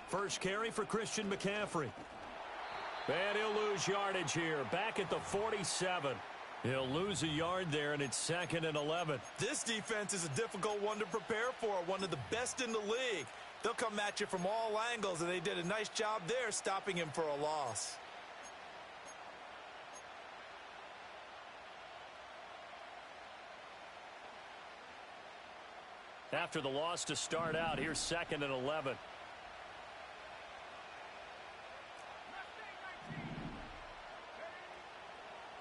First carry for Christian McCaffrey. And he'll lose yardage here. Back at the 47. He'll lose a yard there, and it's 2nd and 11. This defense is a difficult one to prepare for, one of the best in the league. They'll come at you from all angles, and they did a nice job there stopping him for a loss. After the loss to start out, here's 2nd and 11.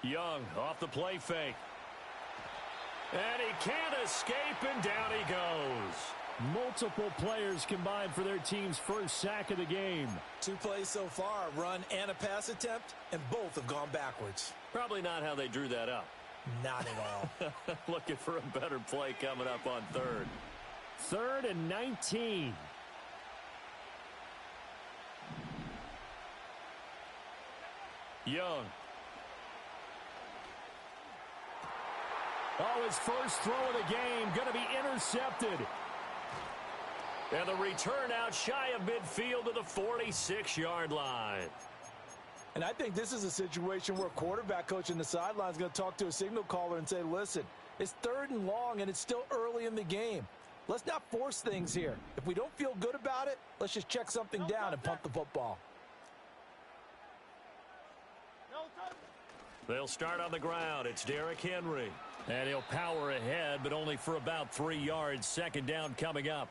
Young off the play fake. And he can't escape, and down he goes. Multiple players combined for their team's first sack of the game. 2 plays so far, a run and a pass attempt, and both have gone backwards. Probably not how they drew that up. Not at all. Looking for a better play coming up on 3rd. 3rd and 19. Young. Oh, his first throw of the game going to be intercepted. And the return out shy of midfield to the 46-yard line. And I think this is a situation where a quarterback coach in the sideline is going to talk to a signal caller and say, listen, it's 3rd and long and it's still early in the game. Let's not force things here. If we don't feel good about it, let's just check something down and punt the football. They'll start on the ground. It's Derrick Henry. And he'll power ahead, but only for about 3 yards. 2nd down coming up.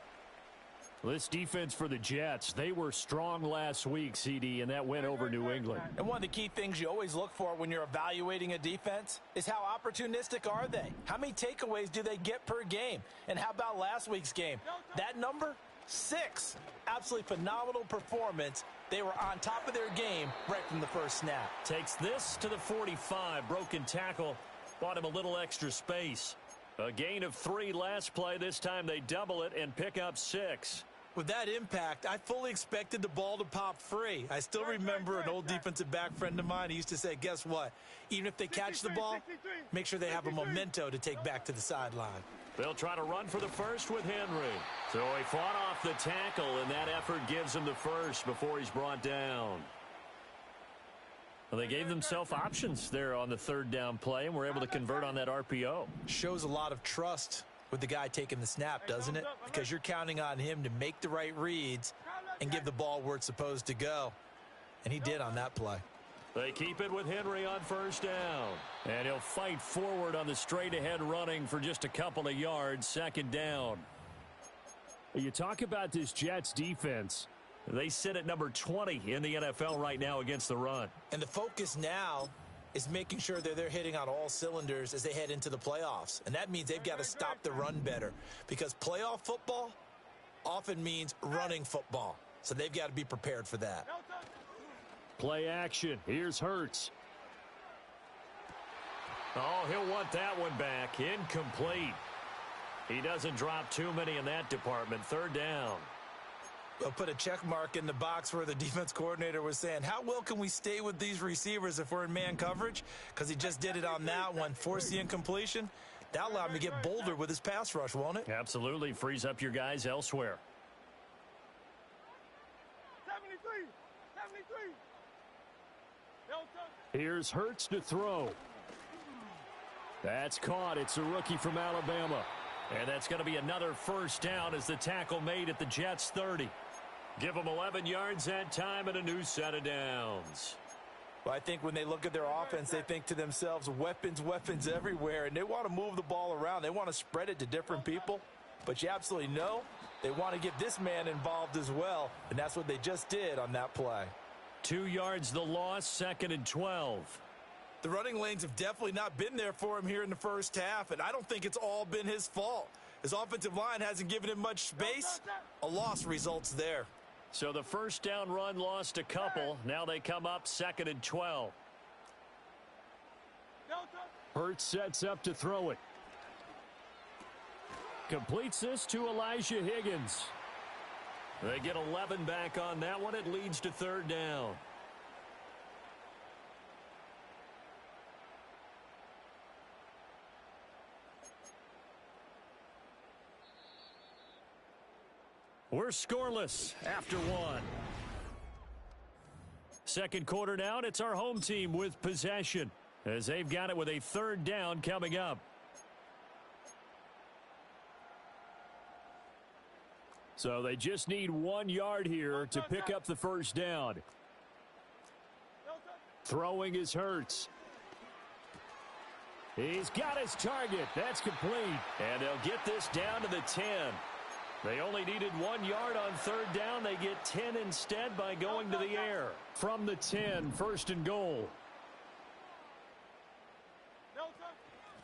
This defense for the Jets, they were strong last week, CD, and that went over New England. And one of the key things you always look for when you're evaluating a defense is how opportunistic are they? How many takeaways do they get per game? And how about last week's game? That number? 6. Absolutely phenomenal performance. They were on top of their game right from the first snap. Takes this to the 45. Broken tackle. Bought him a little extra space. A gain of 3 last play. This time they double it and pick up 6. With that impact, I fully expected the ball to pop free. I still remember an old defensive back friend of mine. He used to say, guess what? Even if they catch the ball, make sure they have a memento to take back to the sideline. They'll try to run for the first with Henry. So he fought off the tackle, and that effort gives him the first before he's brought down. Well, they gave themselves options there on the 3rd down play, and were able to convert on that RPO. Shows a lot of trust with the guy taking the snap, doesn't it? Because you're counting on him to make the right reads and give the ball where it's supposed to go. And he did on that play. They keep it with Henry on 1st down. And he'll fight forward on the straight-ahead running for just a couple of yards. 2nd down. You talk about this Jets defense. They sit at number 20 in the NFL right now against the run. And the focus now is making sure that they're hitting on all cylinders as they head into the playoffs. And that means they've got to stop the run better, because playoff football often means running football. So they've got to be prepared for that. Play action. Here's Hurts. Oh, he'll want that one back. Incomplete. He doesn't drop too many in that department. 3rd down. I'll put a check mark in the box where the defense coordinator was saying, how well can we stay with these receivers if we're in man coverage? Because he just did it on that one, forced the incompletion. That'll allow him to get bolder with his pass rush, won't it? Absolutely. Frees up your guys elsewhere. 73. Here's Hurts to throw. That's caught. It's a rookie from Alabama. And that's going to be another 1st down as the tackle made at the Jets' 30. Give them 11 yards that time and a new set of downs. Well, I think when they look at their offense, they think to themselves, weapons, weapons everywhere, and they want to move the ball around. They want to spread it to different people. But you absolutely know they want to get this man involved as well, and that's what they just did on that play. 2 yards the loss, 2nd and 12. The running lanes have definitely not been there for him here in the first half, and I don't think it's all been his fault. His offensive line hasn't given him much space. A loss results there. So the 1st down run lost a couple. Now they come up 2nd and 12. Hurts sets up to throw it. Completes this to Elijah Higgins. They get 11 back on that one. It leads to 3rd down. We're scoreless after 1. second quarter now, and it's our home team with possession as they've got it with a third down coming up. So they just need 1 yard here to pick up the first down. Throwing is Hurts. He's got his target. That's complete. And they'll get this down to the 10. They only needed 1 yard on third down. They get 10 instead by going to the air. From the 10, first and goal.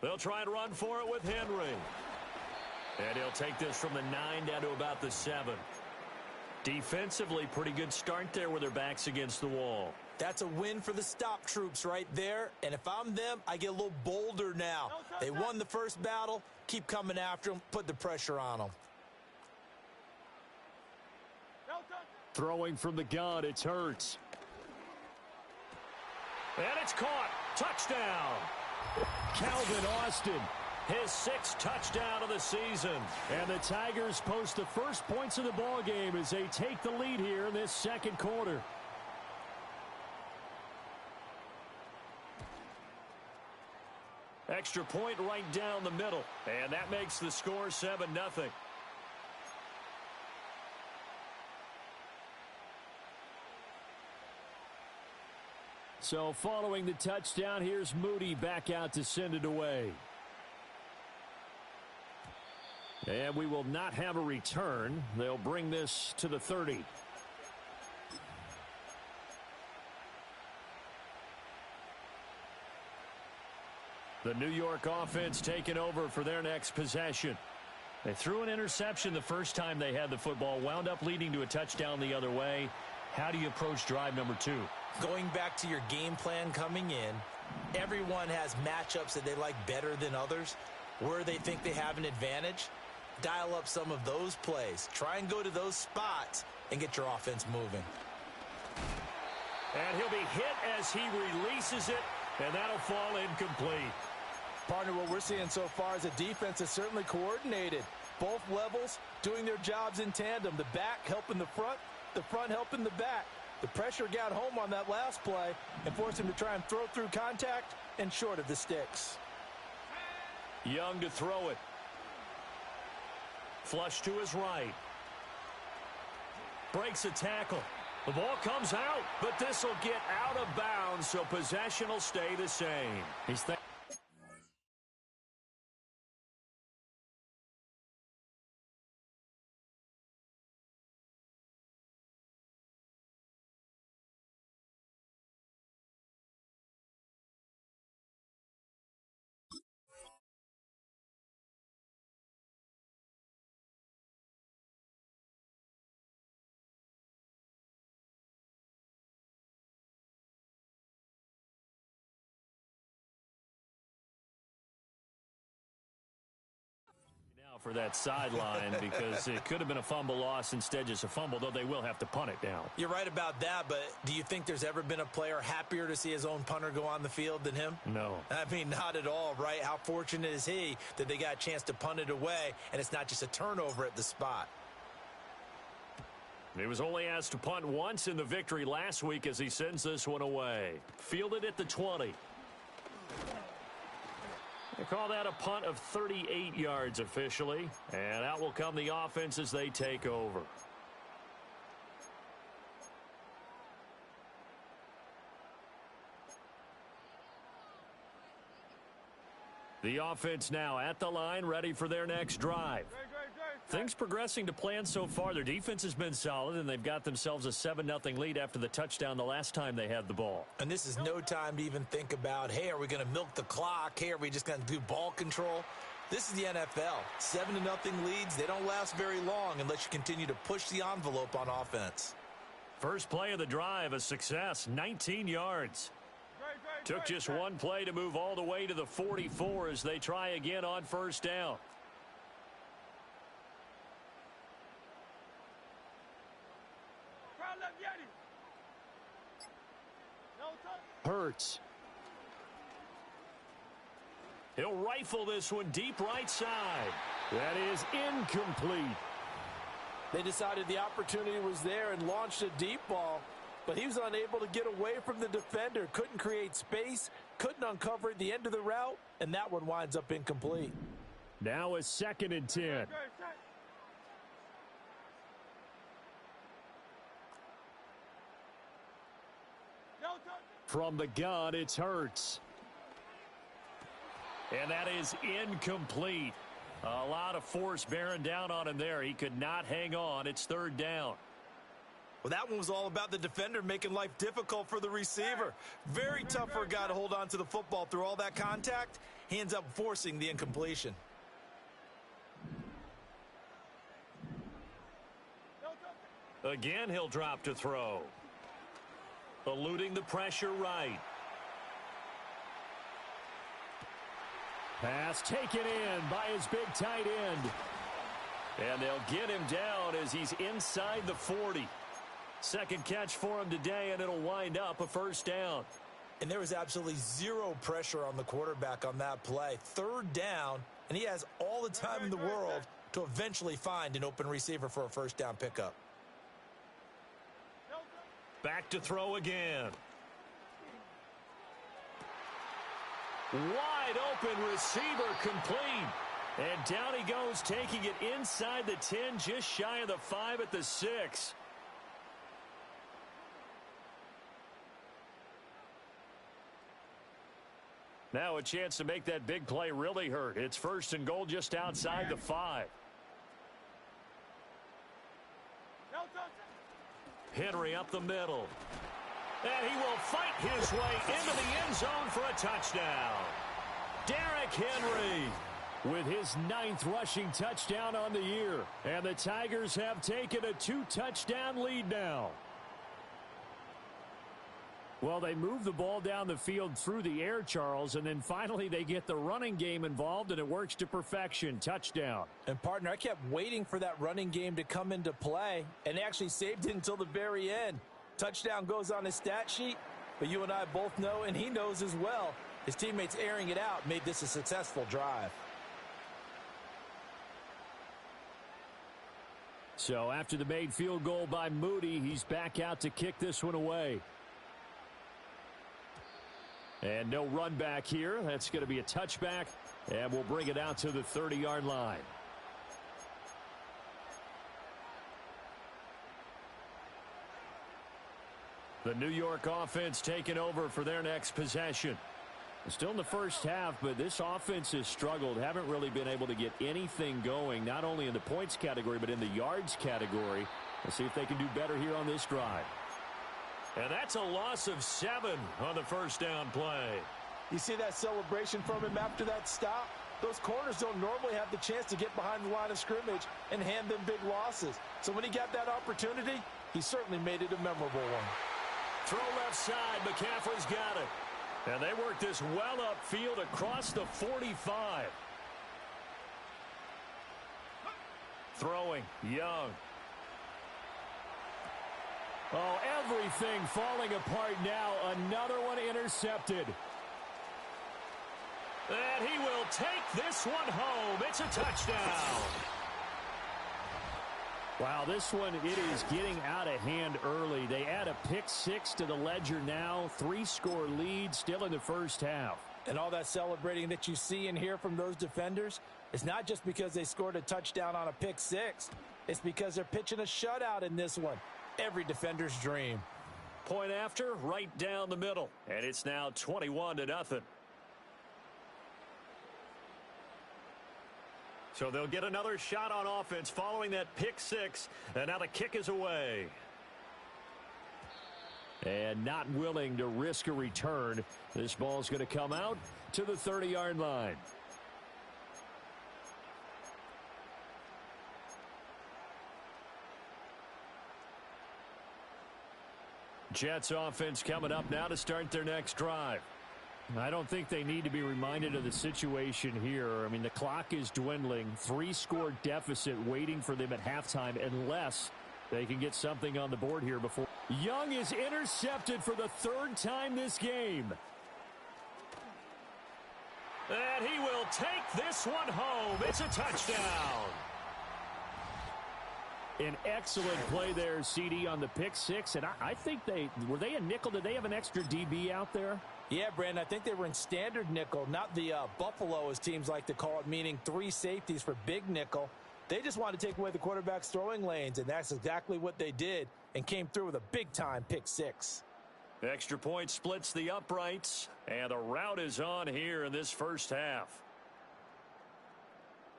They'll try and run for it with Henry. And he'll take this from the 9 down to about the 7. Defensively, pretty good start there with their backs against the wall. That's a win for the stop troops right there. And if I'm them, I get a little bolder now. They won the first battle. Keep coming after them. Put the pressure on them. Throwing from the gun, it's Hurts. And it's caught. Touchdown. Calvin Austin, his 6th touchdown of the season. And the Tigers post the first points of the ball game as they take the lead here in this second quarter. Extra point right down the middle. And that makes the score 7-0. So following the touchdown, here's Moody back out to send it away. And we will not have a return. They'll bring this to the 30. The New York offense taking over for their next possession. They threw an interception the first time they had the football, wound up leading to a touchdown the other way. How do you approach drive number 2? Going back to your game plan coming in, everyone has matchups that they like better than others. Where they think they have an advantage, dial up some of those plays. Try and go to those spots and get your offense moving. And he'll be hit as he releases it, and that'll fall incomplete. Partner, what we're seeing so far is a defense is certainly coordinated. Both levels doing their jobs in tandem. The back helping the front helping the back. The pressure got home on that last play and forced him to try and throw through contact and short of the sticks. Young to throw it. Flush to his right. Breaks a tackle. The ball comes out, but this will get out of bounds, so possession will stay the same. For that sideline because it could have been a fumble loss, instead just a fumble, though they will have to punt it down. You're right about that, but do you think there's ever been a player happier to see his own punter go on the field than him? No. I mean, not at all, right? How fortunate is he that they got a chance to punt it away, and it's not just a turnover at the spot. He was only asked to punt once in the victory last week as he sends this one away. Fielded at the 20. They call that a punt of 38 yards officially. And out will come the offense as they take over. The offense now at the line, ready for their next drive. Things progressing to plan so far. Their defense has been solid, and they've got themselves a 7-0 lead after the touchdown the last time they had the ball. And this is no time to even think about, hey, are we going to milk the clock? Hey, are we just going to do ball control? This is the NFL. 7-0 leads, they don't last very long unless you continue to push the envelope on offense. First play of the drive, a success, 19 yards. Took just one play to move all the way to the 44 as they try again on first down. Hurts. He'll rifle this one deep right side. That is incomplete. They decided the opportunity was there and launched a deep ball. but he was unable to get away from the defender. Couldn't create space, couldn't uncover the end of the route, and that one winds up incomplete. Now a 2nd and 10. From the gun, it's Hurts. And that is incomplete. A lot of force bearing down on him there. He could not hang on. It's 3rd down. Well, that one was all about the defender making life difficult for the receiver. Very tough for a guy to hold on to the football through all that contact. He ends up forcing the incompletion. Again, he'll drop to throw. Eluding the pressure right. Pass taken in by his big tight end. And they'll get him down as he's inside the 40. 2nd catch for him today, and it'll wind up a 1st down. And there was absolutely zero pressure on the quarterback on that play. 3rd down, and he has all the time in the world to eventually find an open receiver for a 1st down pickup. Back to throw again. Wide open receiver complete. And down he goes, taking it inside the 10, just shy of the 5 at the 6. Now a chance to make that big play really hurt. It's 1st and goal just outside the 5. Henry up the middle. And he will fight his way into the end zone for a touchdown. Derrick Henry with his 9th rushing touchdown on the year. And the Tigers have taken a 2-touchdown lead now. Well, they move the ball down the field through the air, Charles, and then finally they get the running game involved, and it works to perfection. Touchdown. And, partner, I kept waiting for that running game to come into play, and they actually saved it until the very end. Touchdown goes on his stat sheet, but you and I both know, and he knows as well, his teammates airing it out made this a successful drive. So after the made field goal by Moody, he's back out to kick this one away. And no run back here. That's going to be a touchback, and we'll bring it out to the 30-yard line. The New York offense taking over for their next possession. Still in the first half, but this offense has struggled. Haven't really been able to get anything going, not only in the points category, but in the yards category. Let's see if they can do better here on this drive. And that's a loss of 7 on the 1st down play. You see that celebration from him after that stop? Those corners don't normally have the chance to get behind the line of scrimmage and hand them big losses. So when he got that opportunity, he certainly made it a memorable one. Throw left side. McCaffrey's got it. And they work this well upfield across the 45. Throwing. Young. Oh, everything falling apart now. Another one intercepted. And he will take this one home. It's a touchdown. Wow, this one, it is getting out of hand early. They add a pick 6 to the ledger now. 3-score lead still in the first half. And all that celebrating that you see and hear from those defenders is not just because they scored a touchdown on a pick 6. It's because they're pitching a shutout in this one. Every defender's dream. Point after, right down the middle. And it's now 21-0. So they'll get another shot on offense following that pick 6. And now the kick is away. And not willing to risk a return. This ball's going to come out to the 30-yard line. Jets offense coming up now to start their next drive. I don't think they need to be reminded of the situation here. I mean, the clock is dwindling. 3-score deficit waiting for them at halftime unless they can get something on the board here before. Young is intercepted for the 3rd time this game. And he will take this one home. It's a touchdown. An excellent play there, CD, on the pick six. And I think were they a nickel? Did they have an extra DB out there? Yeah, Brandon, I think they were in standard nickel, not the Buffalo, as teams like to call it, meaning 3 safeties for big nickel. They just wanted to take away the quarterback's throwing lanes, and that's exactly what they did and came through with a big-time pick six. Extra point splits the uprights, and the route is on here in this first half.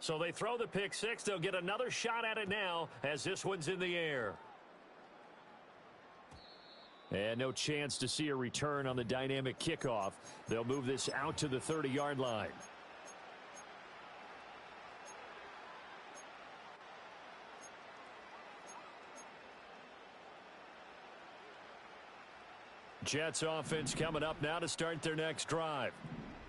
So they throw the pick six. They'll get another shot at it now as this one's in the air. And no chance to see a return on the dynamic kickoff. They'll move this out to the 30-yard line. Jets offense coming up now to start their next drive.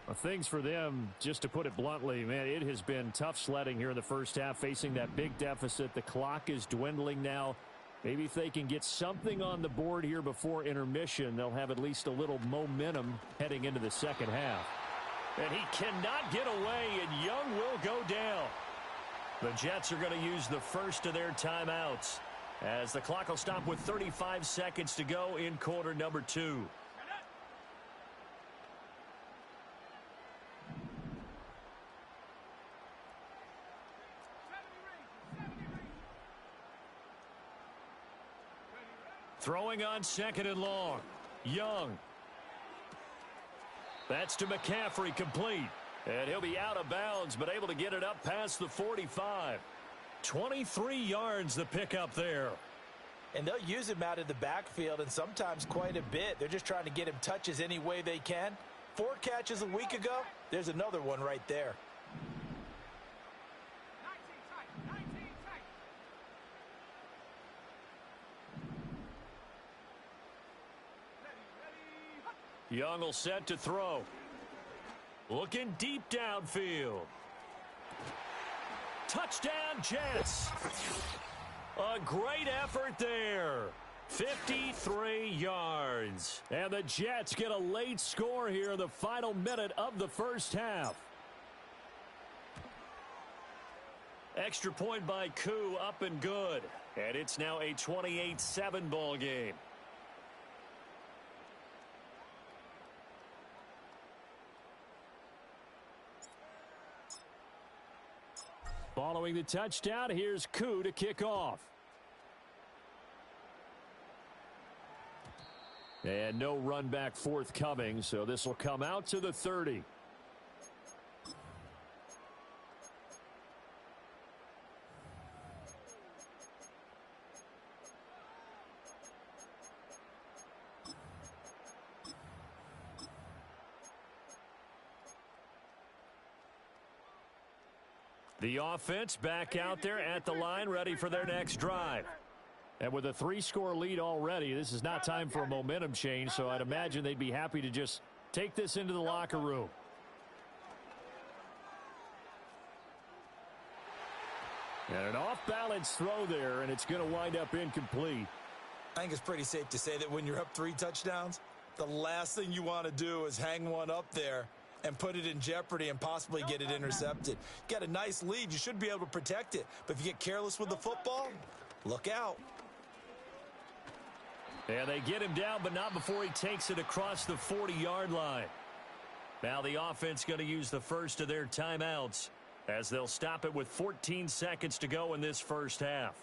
Well, things for them, just to put it bluntly, man, it has been tough sledding here in the first half, facing that big deficit. The clock is dwindling now. Maybe if they can get something on the board here before intermission, they'll have at least a little momentum heading into the second half. And he cannot get away, and Young will go down. The Jets are going to use the first of their timeouts, as the clock will stop with 35 seconds to go in quarter number 2. Throwing on second and long. Young. That's to McCaffrey, complete. And he'll be out of bounds, but able to get it up past the 45. 23 yards the pickup there. And they'll use him out of the backfield, and sometimes quite a bit. They're just trying to get him touches any way they can. 4 catches a week ago. There's another one right there. Young will set to throw. Looking deep downfield. Touchdown, Jets. A great effort there. 53 yards. And the Jets get a late score here in the final minute of the first half. Extra point by Koo, up and good. And it's now a 28-7 ball game. Following the touchdown, here's Koo to kick off. And no run back forthcoming, so this will come out to the 30. The offense back out there at the line, ready for their next drive. And with a 3-score lead already, this is not time for a momentum change, so I'd imagine they'd be happy to just take this into the locker room. And an off-balance throw there, and it's going to wind up incomplete. I think it's pretty safe to say that when you're up 3 touchdowns, the last thing you want to do is hang one up there and put it in jeopardy and possibly get it intercepted. You got a nice lead. You should be able to protect it. But if you get careless with the football, look out. And they get him down, but not before he takes it across the 40-yard line. Now the offense going to use the first of their timeouts, as they'll stop it with 14 seconds to go in this first half.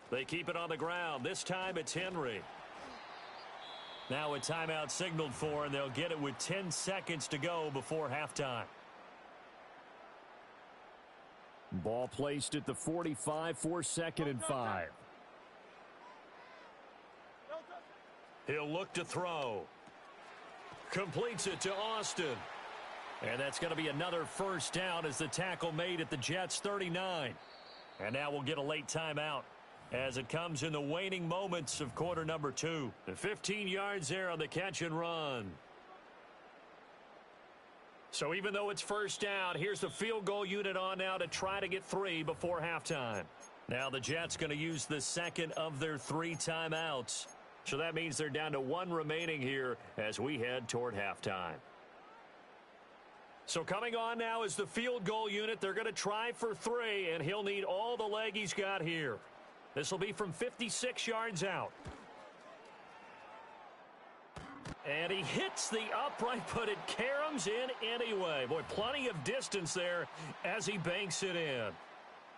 They keep it on the ground. This time it's Henry. Now a timeout signaled for, and they'll get it with 10 seconds to go before halftime. Ball placed at the 45 for 2nd and 5. He'll look to throw. Completes it to Austin. And that's going to be another first down as the tackle made at the Jets' 39. And now we'll get a late timeout as it comes in the waning moments of quarter number 2. The 15 yards there on the catch and run. So even though it's first down, here's the field goal unit on now to try to get 3 before halftime. Now the Jets going to use the second of their 3 timeouts So that means they're down to 1 remaining here as we head toward halftime. So coming on now is the field goal unit. They're going to try for 3, and he'll need all the leg he's got here. This will be from 56 yards out. And he hits the upright, but it caroms in anyway. Boy, plenty of distance there as he banks it in.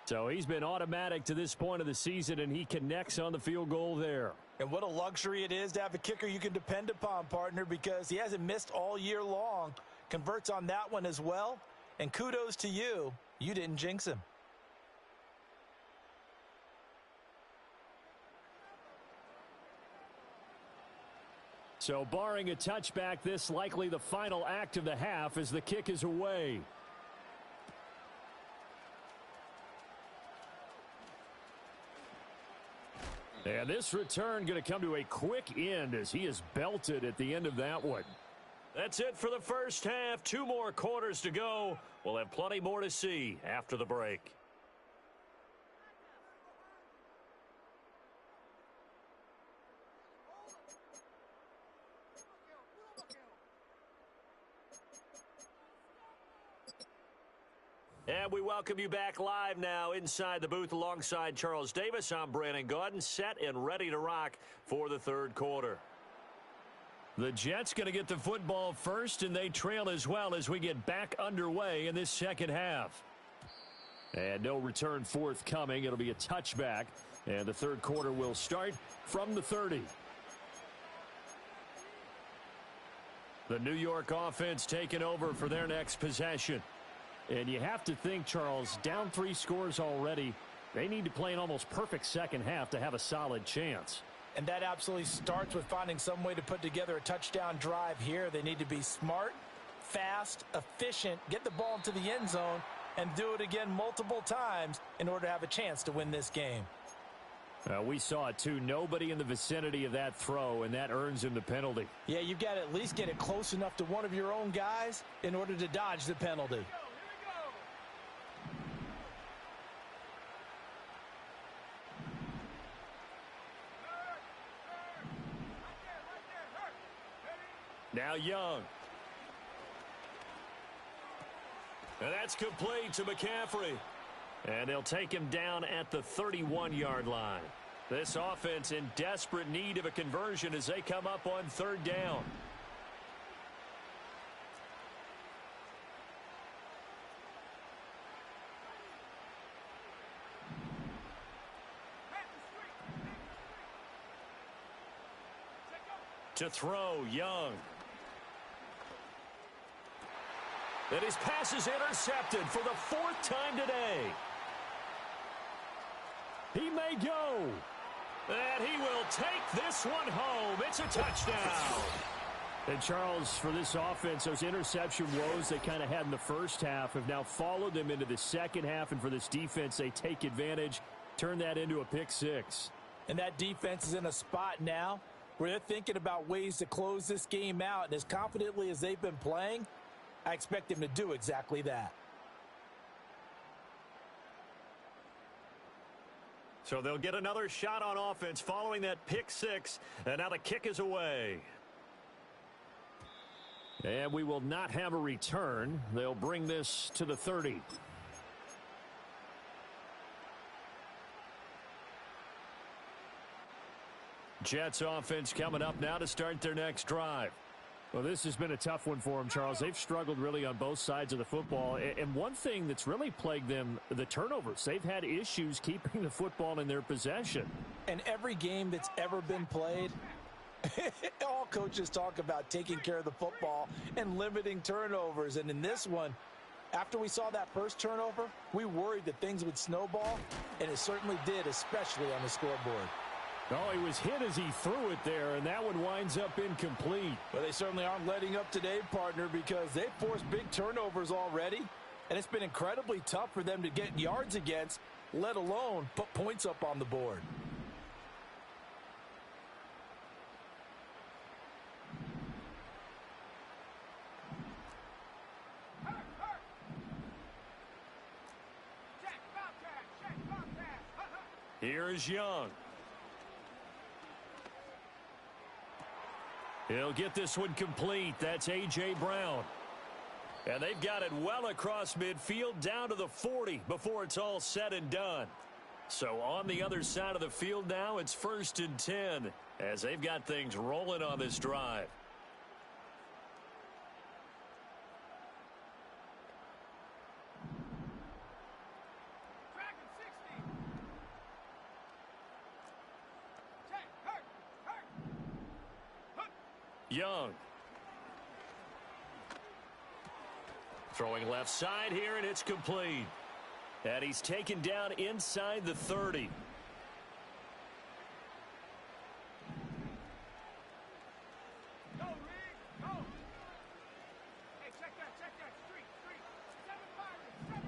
So he's been automatic to this point of the season, and he connects on the field goal there. And what a luxury it is to have a kicker you can depend upon, partner, because he hasn't missed all year long. Converts on that one as well. And kudos to you. You didn't jinx him. So barring a touchback, this likely the final act of the half as the kick is away. And this return going to come to a quick end as he is belted at the end of that one. That's it for the first half. 2 more quarters to go. We'll have plenty more to see after the break. And we welcome you back live now inside the booth alongside Charles Davis. I'm Brandon Gaudin, set and ready to rock for the third quarter. The Jets going to get the football first, and they trail as well as we get back underway in this second half. And no return forthcoming. It'll be a touchback, and the third quarter will start from the 30. The New York offense taking over for their next possession. And you have to think, Charles, down 3 scores already. They need to play an almost perfect second half to have a solid chance. And that absolutely starts with finding some way to put together a touchdown drive here. They need to be smart, fast, efficient, get the ball into the end zone, and do it again multiple times in order to have a chance to win this game. We saw it, too. Nobody in the vicinity of that throw, and that earns him the penalty. Yeah, you've got to at least get it close enough to one of your own guys in order to dodge the penalty. Now Young. And that's complete to McCaffrey. And they'll take him down at the 31-yard line. This offense in desperate need of a conversion as they come up on 3rd down. To throw, Young. And his pass is intercepted for the 4th time today. He may go. And he will take this one home. It's a touchdown. And Charles, for this offense, those interception woes they kind of had in the first half have now followed them into the second half. And for this defense, they take advantage, turn that into a pick 6. And that defense is in a spot now where they're thinking about ways to close this game out. And as confidently as they've been playing, I expect them to do exactly that. So they'll get another shot on offense following that pick 6. And now the kick is away. And we will not have a return. They'll bring this to the 30. Jets offense coming up now to start their next drive. Well, this has been a tough one for them, Charles. They've struggled really on both sides of the football. And one thing that's really plagued them, the turnovers. They've had issues keeping the football in their possession. And every game that's ever been played, all coaches talk about taking care of the football and limiting turnovers. And in this one, after we saw that first turnover, we worried that things would snowball, and it certainly did, especially on the scoreboard. Oh, he was hit as he threw it there, and that one winds up incomplete. Well, they certainly aren't letting up today, partner, because they've forced big turnovers already, and it's been incredibly tough for them to get yards against, let alone put points up on the board. Here's Young. He'll get this one complete. That's A.J. Brown. And they've got it well across midfield down to the 40 before it's all said and done. So on the other side of the field now, it's 1st and 10 as they've got things rolling on this drive. Young. Throwing left side here, and it's complete. And he's taken down inside the 30. Go, Rick, go. Hey, check that. Street. 7 Pirates.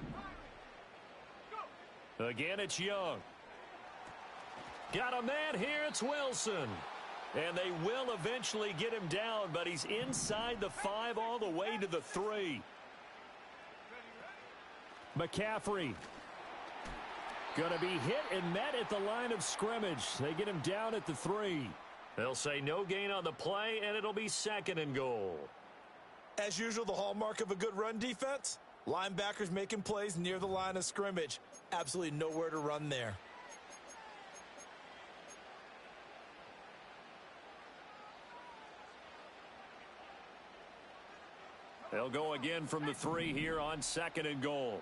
Go. Again, it's Young. Got a man here, it's Wilson. And they will eventually get him down, but he's inside the 5 all the way to the 3. McCaffrey. Going to be hit and met at the line of scrimmage. They get him down at the 3. They'll say no gain on the play, and it'll be 2nd and goal. As usual, the hallmark of a good run defense, linebackers making plays near the line of scrimmage. Absolutely nowhere to run there. They'll go again from the 3 here on 2nd and goal.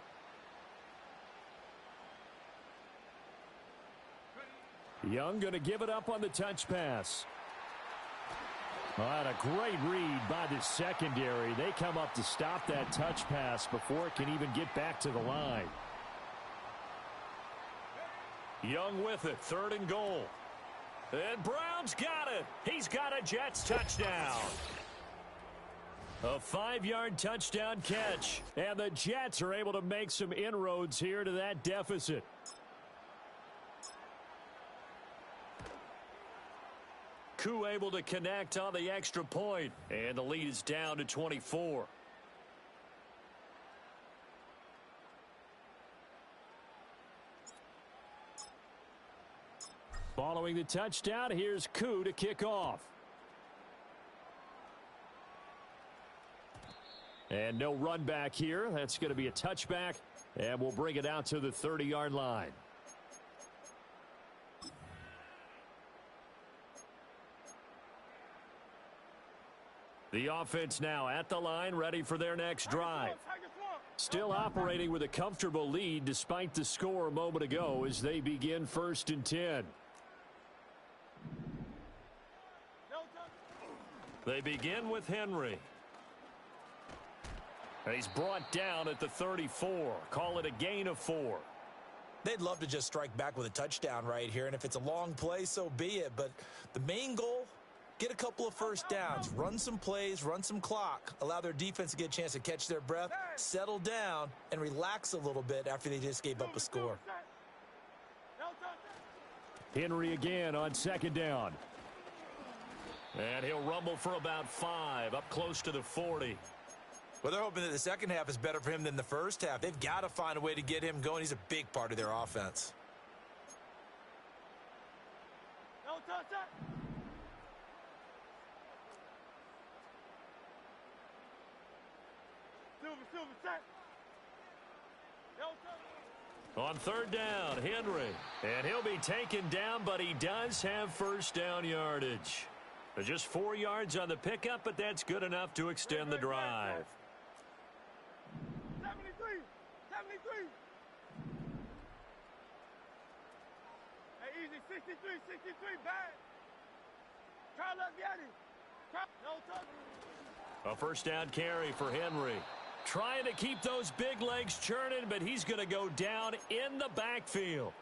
Young going to give it up on the touch pass. Oh, and a great read by the secondary. They come up to stop that touch pass before it can even get back to the line. Young with it, 3rd and goal. And Brown's got it. He's got a Jets touchdown. A 5-yard touchdown catch. And the Jets are able to make some inroads here to that deficit. Koo able to connect on the extra point. And the lead is down to 24. Following the touchdown, here's Koo to kick off. And no run back here. That's going to be a touchback. And we'll bring it out to the 30-yard line. The offense now at the line, ready for their next drive. Still operating with a comfortable lead despite the score a moment ago as they begin 1st and 10. They begin with Henry. And he's brought down at the 34. Call it a gain of 4. They'd love to just strike back with a touchdown right here, and if it's a long play, so be it. But the main goal, get a couple of first downs, run some plays, run some clock, allow their defense to get a chance to catch their breath, settle down, and relax a little bit after they just gave up a score. Henry again on 2nd down. And he'll rumble for about 5, up close to the 40. Well, they're hoping that the second half is better for him than the first half. They've got to find a way to get him going. He's a big part of their offense. On 3rd down, Henry. And he'll be taken down, but he does have first down yardage. Just 4 yards on the pickup, but that's good enough to extend the drive. 73. Hey, easy, 63, bad. Try left, Yeti. No touch. A first down carry for Henry. Trying to keep those big legs churning, but he's going to go down in the backfield.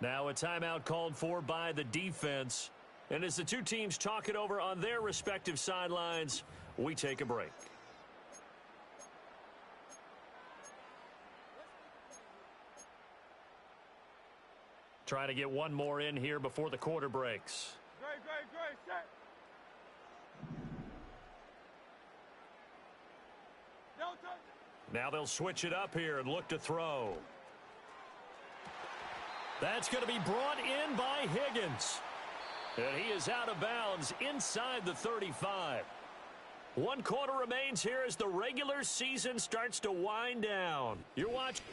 Now a timeout called for by the defense. And as the two teams talk it over on their respective sidelines, we take a break. Trying to get one more in here before the quarter breaks. Great, set. No touch. Now they'll switch it up here and look to throw. That's going to be brought in by Higgins. And he is out of bounds inside the 35. 1 quarter remains here as the regular season starts to wind down. You're watching.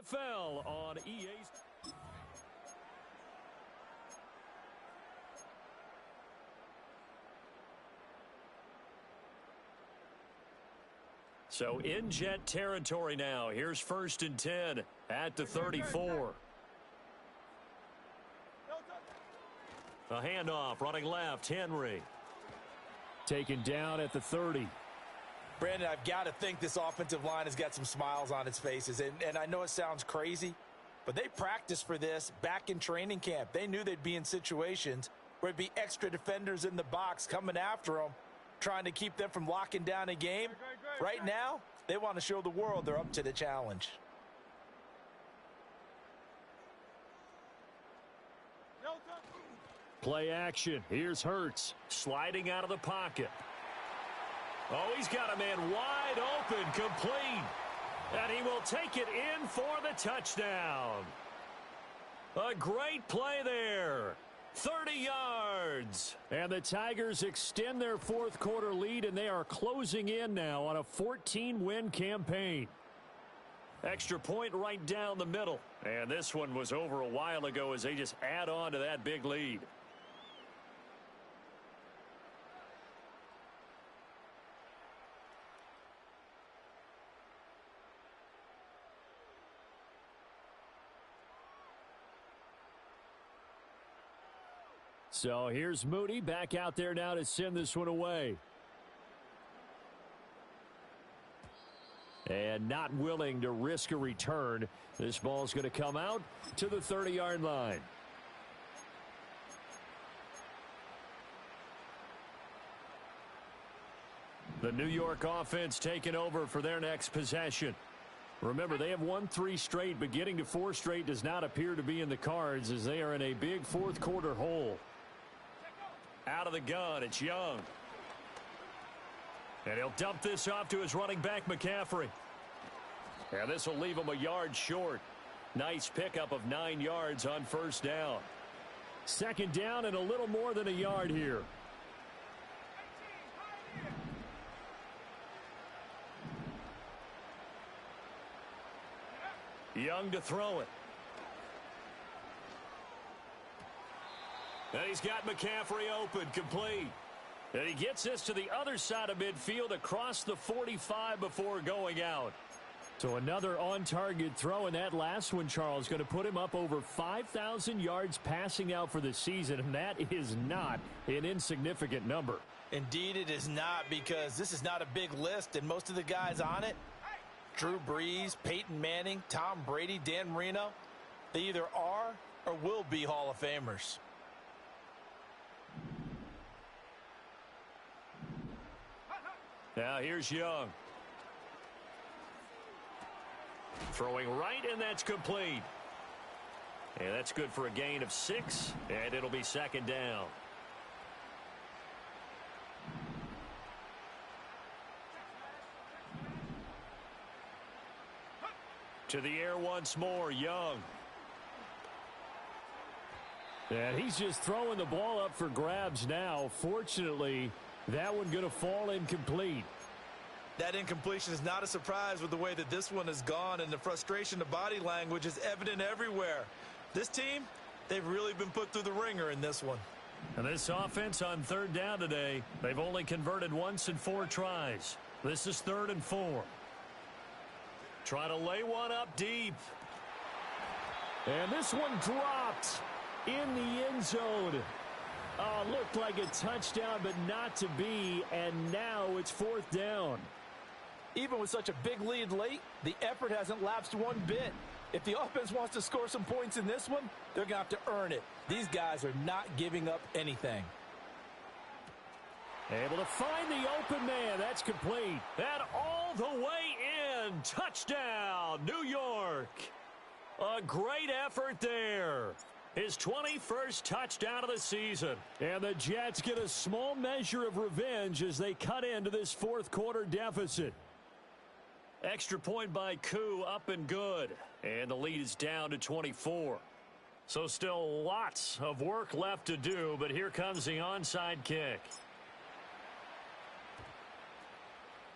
NFL on EA. So in Jet territory now. Here's 1st and 10 at the 34. A handoff running left. Henry. Taken down at the 30. Brandon, I've got to think this offensive line has got some smiles on its faces. And I know it sounds crazy, but they practiced for this back in training camp. They knew they'd be in situations where it'd be extra defenders in the box coming after them, trying to keep them from locking down a game. Right now, they want to show the world they're up to the challenge. Play action. Here's Hurts sliding out of the pocket. Oh, he's got a man wide open, complete. And he will take it in for the touchdown. A great play there. 30 yards. And the Tigers extend their 4th quarter lead, and they are closing in now on a 14-win campaign. Extra point right down the middle. And this one was over a while ago as they just add on to that big lead. So here's Mooney back out there now to send this one away. And not willing to risk a return. This ball's going to come out to the 30-yard line. The New York offense taking over for their next possession. Remember, they have won 3 straight, but getting to 4 straight does not appear to be in the cards as they are in a big 4th quarter hole. Out of the gun, it's Young. And he'll dump this off to his running back, McCaffrey. And this will leave him a yard short. Nice pickup of 9 yards on 1st down. 2nd down and a little more than a yard here. Young to throw it. And he's got McCaffrey open, complete. And he gets this to the other side of midfield across the 45 before going out. So another on-target throw, and that last one, Charles, going to put him up over 5,000 yards passing out for the season, and that is not an insignificant number. Indeed it is not, because this is not a big list, and most of the guys on it, Drew Brees, Peyton Manning, Tom Brady, Dan Marino, they either are or will be Hall of Famers. Now here's Young. Throwing right, and that's complete. And that's good for a gain of 6, and it'll be 2nd down. To the air once more, Young. And he's just throwing the ball up for grabs now. Fortunately, that one going to fall incomplete. That incompletion is not a surprise with the way that this one has gone, and the frustration of body language is evident everywhere. This team, they've really been put through the ringer in this one. And this offense on 3rd down today, they've only converted once in 4 tries. This is 3rd and 4. Try to lay one up deep. And this one dropped in the end zone. Oh, looked like a touchdown, but not to be, and now it's 4th down. Even with such a big lead late, the effort hasn't lapsed one bit. If the offense wants to score some points in this one, they're going to have to earn it. These guys are not giving up anything. Able to find the open man. That's complete. And all the way in. Touchdown, New York. A great effort there. His 21st touchdown of the season. And the Jets get a small measure of revenge as they cut into this fourth quarter deficit. Extra point by Koo, up and good. And the lead is down to 24. So still lots of work left to do, but here comes the onside kick.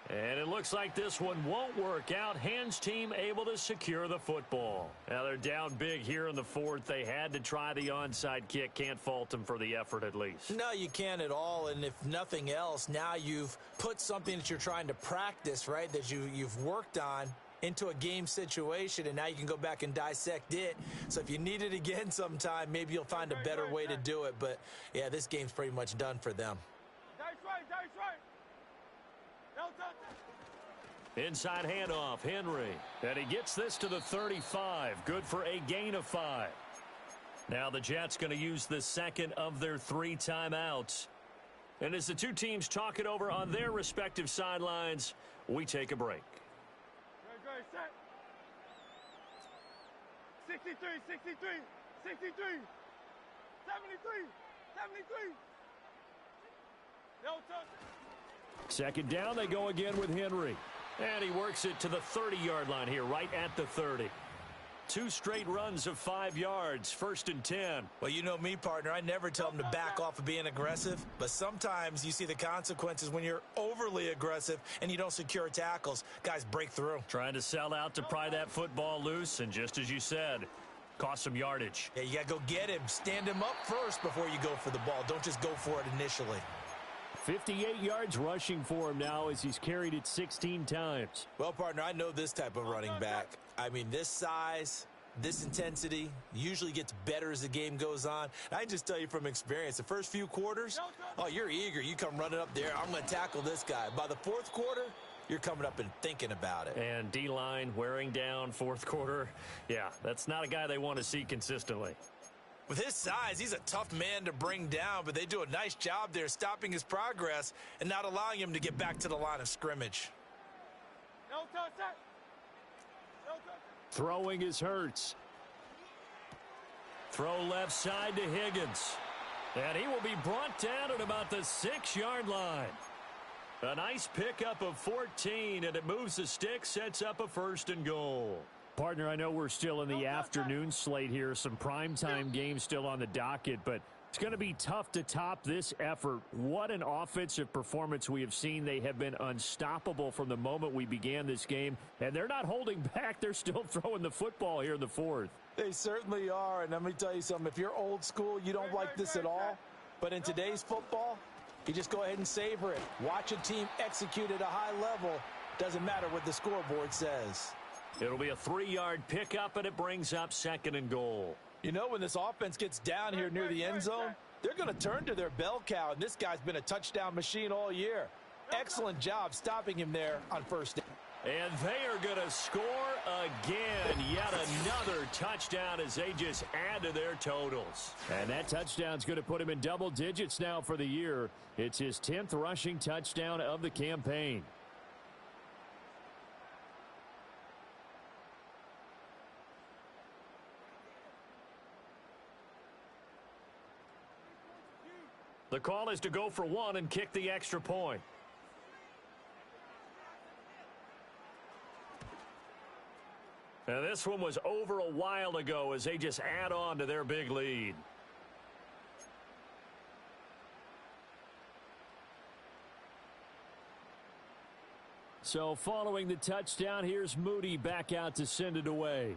And it looks like this one won't work out. Hands team able to secure the football. Now they're down big here in the fourth. They had to try the onside kick. Can't fault them for the effort at least. No, you can't at all. And if nothing else, now you've put something that you're trying to practice, right, that you've worked on into a game situation, and now you can go back and dissect it. So if you need it again sometime, maybe you'll find a better way to do it. But, yeah, this game's pretty much done for them. That's right, that's right. No touch. Inside handoff, Henry. And he gets this to the 35. Good for a gain of 5. Now the Jets going to use the second of their 3 timeouts. And as the two teams talk it over on their respective sidelines, we take a break. Great, set. 63, 63, 63, 73, 73. No touch. Second down, they go again with Henry. And he works it to the 30-yard line here, right at the 30. 2 straight runs of 5 yards, 1st and 10. Well, you know me, partner. I never tell them to back off of being aggressive. But sometimes you see the consequences when you're overly aggressive and you don't secure tackles. Guys break through. Trying to sell out to pry that football loose, and just as you said, cost some yardage. Yeah, you got to go get him. Stand him up first before you go for the ball. Don't just go for it initially. 58 yards rushing for him now as he's carried it 16 times. Well, partner, I know this type of running back. I mean, this size, this intensity usually gets better as the game goes on. And I can just tell you from experience, the first few quarters, oh, you're eager. You come running up there. I'm going to tackle this guy. By the fourth quarter, you're coming up and thinking about it. And D-line wearing down fourth quarter. Yeah, that's not a guy they want to see consistently. With his size, he's a tough man to bring down, but they do a nice job there stopping his progress and not allowing him to get back to the line of scrimmage. No touch. No touch. Throwing is Hurts. Throw left side to Higgins. And he will be brought down at about the 6-yard line. A nice pickup of 14, and it moves the stick, sets up a 1st and goal. Partner, I know we're still in the afternoon slate here. Some primetime games still on the docket, but it's going to be tough to top this effort. What an offensive performance we have seen. They have been unstoppable from the moment we began this game, and they're not holding back. They're still throwing the football here in the fourth. They certainly are, and let me tell you something. If you're old school, you don't like this at all. But in today's football, you just go ahead and savor it. Watch a team execute at a high level. Doesn't matter what the scoreboard says. It'll be a 3-yard pickup, and it brings up 2nd and goal. You know, when this offense gets down here near the end zone, they're going to turn to their bell cow, and this guy's been a touchdown machine all year. Excellent job stopping him there on first down. And they are going to score again. Yet another touchdown as they just add to their totals. And that touchdown's going to put him in double digits now for the year. It's his 10th rushing touchdown of the campaign. The call is to go for 1 and kick the extra point. And this one was over a while ago as they just add on to their big lead. So following the touchdown, here's Moody back out to send it away.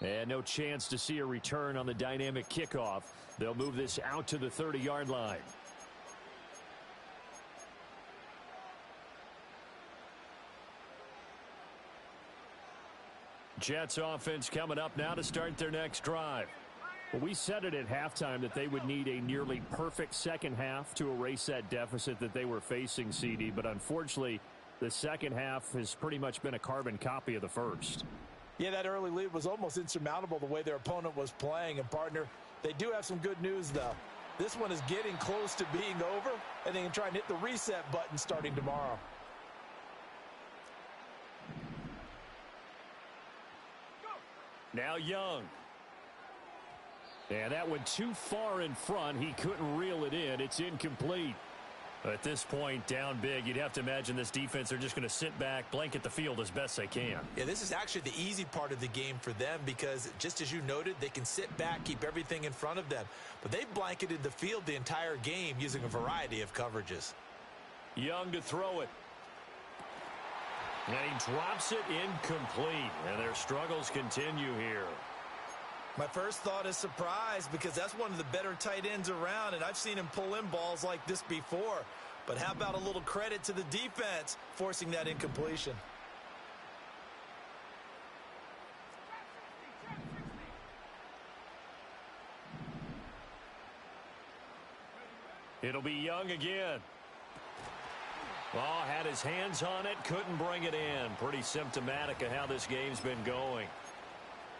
And no chance to see a return on the dynamic kickoff. They'll move this out to the 30-yard line. Jets offense coming up now to start their next drive. Well, we said it at halftime that they would need a nearly perfect second half to erase that deficit that they were facing, CD. But unfortunately, the second half has pretty much been a carbon copy of the first. Yeah, that early lead was almost insurmountable the way their opponent was playing. And, partner, they do have some good news, though. This one is getting close to being over, and they can try and hit the reset button starting tomorrow. Now Young. And that went too far in front. He couldn't reel it in. It's incomplete. At this point, down big, you'd have to imagine this defense are just going to sit back, blanket the field as best they can. Yeah, this is actually the easy part of the game for them because, just as you noted, they can sit back, keep everything in front of them. But they've blanketed the field the entire game using a variety of coverages. Young to throw it. And he drops it incomplete. And their struggles continue here. My first thought is surprise because that's one of the better tight ends around, and I've seen him pull in balls like this before. But how about a little credit to the defense forcing that incompletion? It'll be Young again. Oh, had his hands on it, couldn't bring it in. Pretty symptomatic of how this game's been going.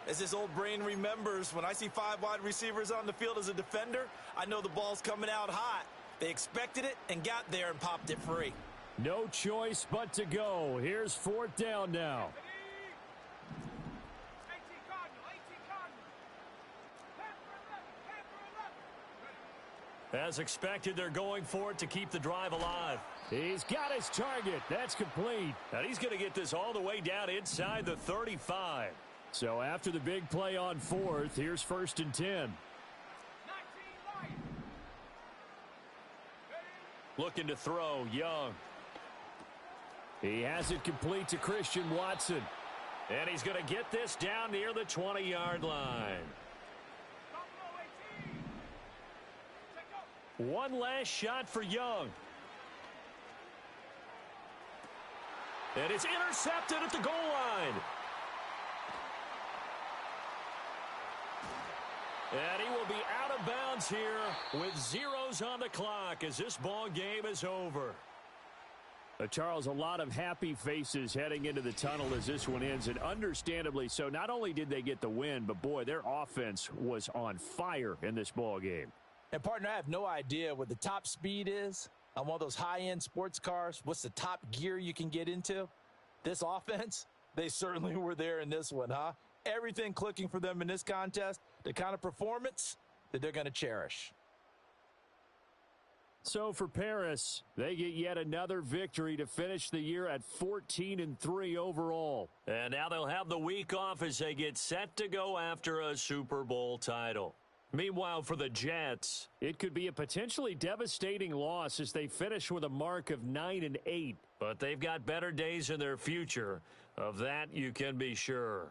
As this old brain remembers, when I see 5 wide receivers on the field as a defender, I know the ball's coming out hot. They expected it and got there and popped it free. No choice but to go. Here's 4th down now. 18 Cardinal, 10 for 11, 10 for 11. As expected, they're going for it to keep the drive alive. He's got his target. That's complete. And he's going to get this all the way down inside the 35. So after the big play on 4th, here's 1st and 10. 19 Lions. Looking to throw, Young. He has it complete to Christian Watson. And he's going to get this down near the 20-yard line. Buffalo 18. Check go. One last shot for Young. And it's intercepted at the goal line. And he will be out of bounds here with zeros on the clock as this ball game is over. Charles, a lot of happy faces heading into the tunnel as this one ends, and understandably so. Not only did they get the win, but, boy, their offense was on fire in this ball game. And, partner, I have no idea what the top speed is on one of those high-end sports cars. What's the top gear you can get into? This offense, they certainly were there in this one, huh? Everything clicking for them in this contest, the kind of performance that they're going to cherish. So for Paris, they get yet another victory to finish the year at 14-3 overall. And now they'll have the week off as they get set to go after a Super Bowl title. Meanwhile, for the Jets, it could be a potentially devastating loss as they finish with a mark of 9-8. But they've got better days in their future. Of that, you can be sure.